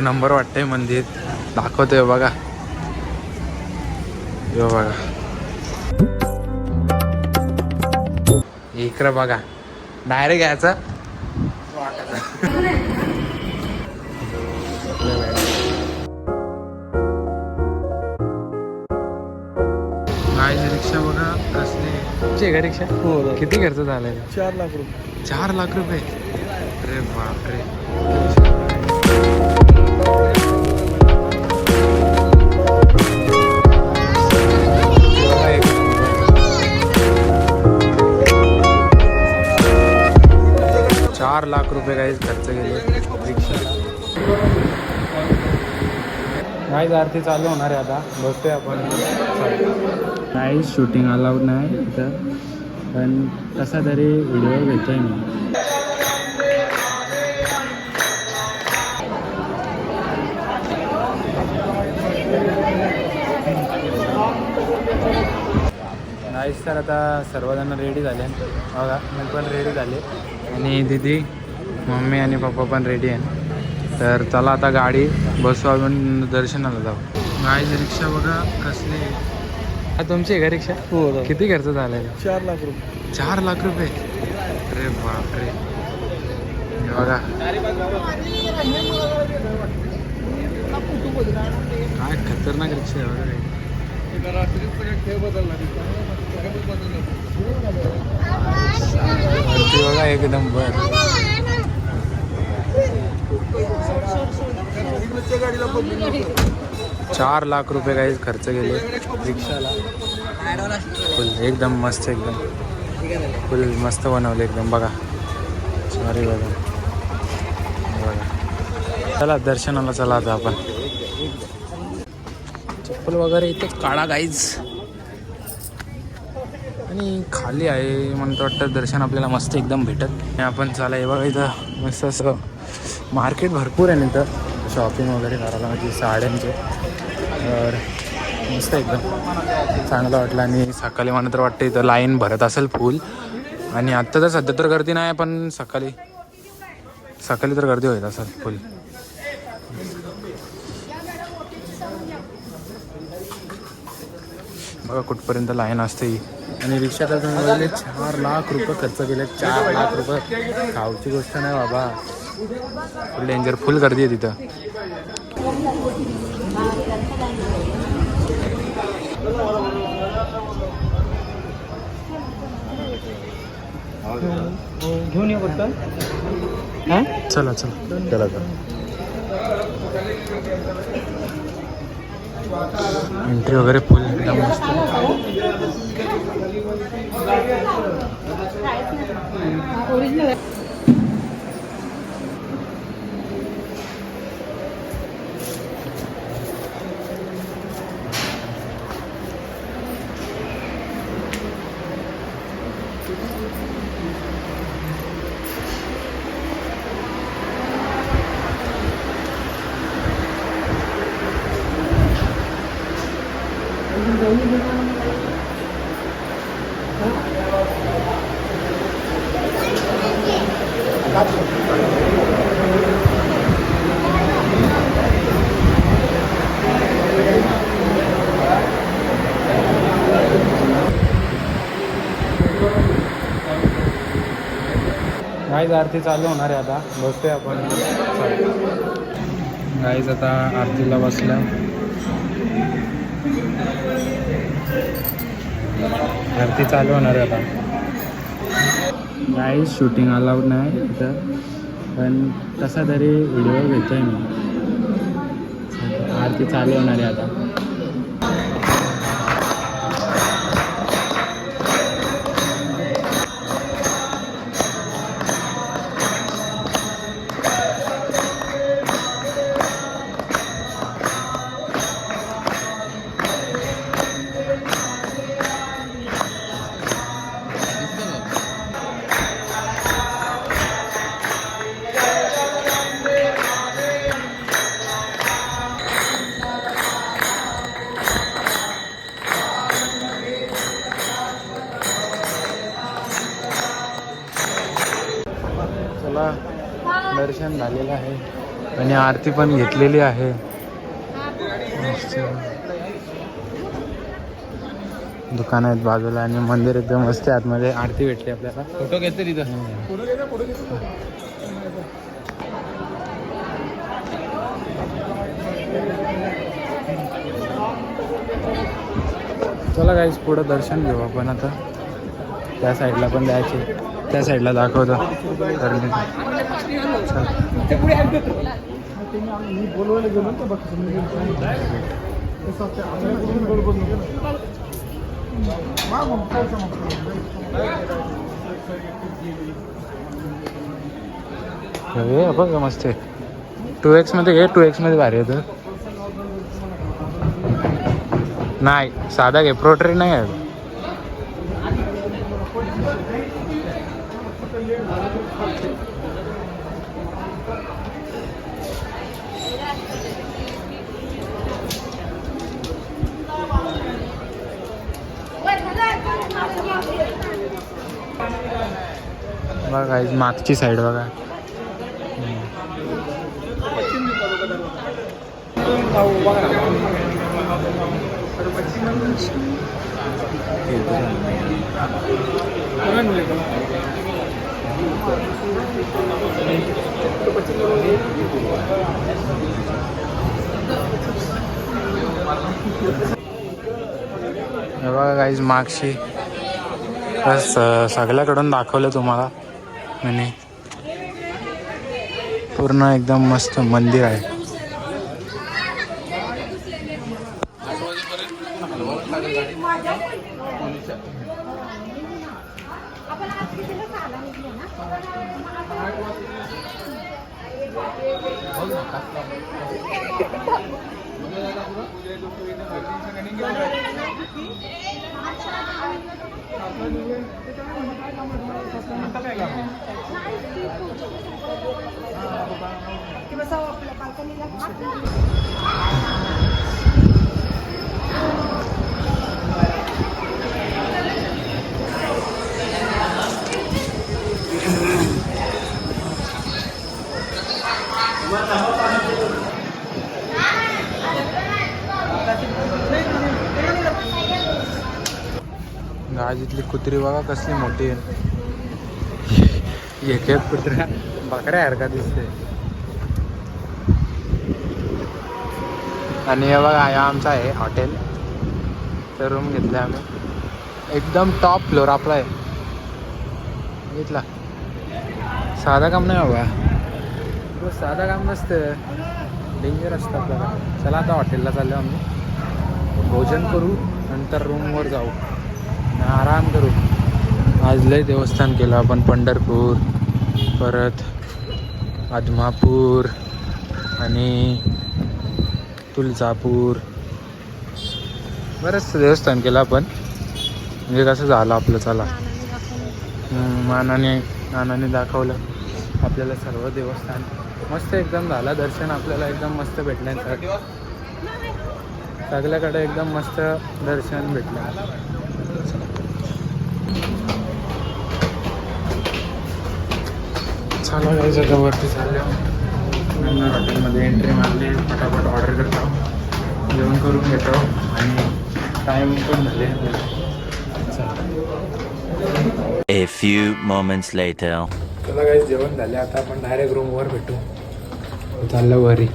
Number वाटतंय मंदिर. दाखवतोय बघा. यो बघा इकडं बघा. डायरेक्ट यायचं रिक्षा बघा कसली का रिक्षा. किती खर्च झालाय? 4 लाख रुपये. 4 लाख रुपये. अरे बापरे. 4 लाख रुपये काही खर्च केले रिक्षाला. काय आरती चालू होणार आहे आता. बसतोय आपण. काही शूटिंग अलाउड नाही इथं, पण कसा तरी व्हिडिओ घेतोय मी. नाहीच तर आता सर्वजण रेडी झाले बघा. मी पण रेडी झाले आणि दीदी मम्मी आणि पप्पा पण रेडी आहे. तर चला आता गाडी बसू आपण दर्शनाला जाऊ. गाडी रिक्षा बघा कसली. तुमची आहे का रिक्षा? हो. किती खर्च झालाय? 4 लाख रुपये. 4 लाख रुपये. अरे बापरे. बघा काय खतरनाक रिक्षा आहे वगैरे. बघा एकदम बर. 4 लाख रुपये काही खर्च केले रिक्षाला. फुल एकदम मस्त. एकदम फुल मस्त बनवले एकदम बघा. सॉरी बघा. चला दर्शनाला चला आता आपण. चप्पल वगैरे इथंच काढा गाईज. आणि खाली आहे म्हणून वाटतं दर्शन आपल्याला मस्त एकदम भेटत. आणि आपण चला हे बघा इथं मस्त असं मार्केट भरपूर आहे ना इथं. शॉपिंग वगैरे करायला म्हणजे साड्यांचे. तर मस्त एकदम चांगलं वाटलं. आणि सकाळी मला तर वाटतं इथं लाईन भरत असेल फुल. आणि आत्ता तर सध्या तर गर्दी नाही, पण सकाळी तर गर्दी होत असेल फुल. बघा कुठपर्यंत लाईन असते. आणि रिक्षा तर तुम्ही बघले 4 लाख रुपये खर्च केले. 4 लाख रुपये खाऊची गोष्ट नाही बाबा. फुल डेंजर. फुल गर्दी आहे तिथं. घेऊन ये फक्त. चला चला. एंट्री वगैरे फुल एकदम मस्त. गाईज आरती चालू होणार आहे आता. बसतोय आपण. गाईज आता आरतीला बसल्या. आरती चालू होणार आहे आता. गाईज शूटिंग अलाउड नाही इथं, पण कसा तरी व्हिडिओ घेतोय मी. आरती चालू होणार आहे आता. दर्शन झालेलं आहे. आणि आरती पण घेतलेली आहे. दुकान आहेत बाजूला आणि मंदिर एकदम मस्त आहे. आतमध्ये आरती भेटली आपल्याला. फोटो घेते तिथं. चला गाईस पुढं दर्शन घेऊ आपण आता. त्या साईडला पण जायचे, त्या साईडला दाखवतो तर हे बघ मस्त आहे. 2x मध्ये घे, 2x मध्ये भारी येतं. नाही साधा घे, प्रोट्री नाही आहे. बघा गाईस मागची साईड बघा. बघा गाईज मागशी बस सगळ्याकडून दाखवलं तुम्हाला आणि पूर्ण एकदम मस्त मंदिर आहे. गाजीतली कुत्री बघा कसली मोठी आहे. एक एक कुत्र्या बकऱ्यासारखा दिसते. आणि हे बघा हा आमचा आहे हॉटेल. तर रूम घेतला आम्ही, एकदम टॉप फ्लोअर आपला आहे. घेतला साधा काम नाही बाबा, साधा काम नसतं, डेंजर असतं आपल्याला. चला आता हॉटेलला चाललो आम्ही, भोजन करू नंतर रूमवर जाऊ, आराम करू. आज लय देवस्थान केलं आपण. पंढरपूर, परत आदमापूर आणि तुळजापूर, बरंच देवस्थान केलं आपण. म्हणजे कसं झालं आपलं. चला नानाने दाखवलं आपल्याला सर्व देवस्थान. मस्त एकदम झालं दर्शन आपल्याला, एकदम मस्त भेटण्यासाठी. सगळ्याकडे एकदम मस्त दर्शन भेटलं. चला काही सगळं वरती चाललं. हॉटेलमध्ये एंट्री मारली, फटाफट ऑर्डर करतो, जेवण करून घेतो आणि टाईम पण झाले. A few moments later. चला काही जेवण झाले, आता आपण डायरेक्ट रूमवर भेटू. चाललं वरी.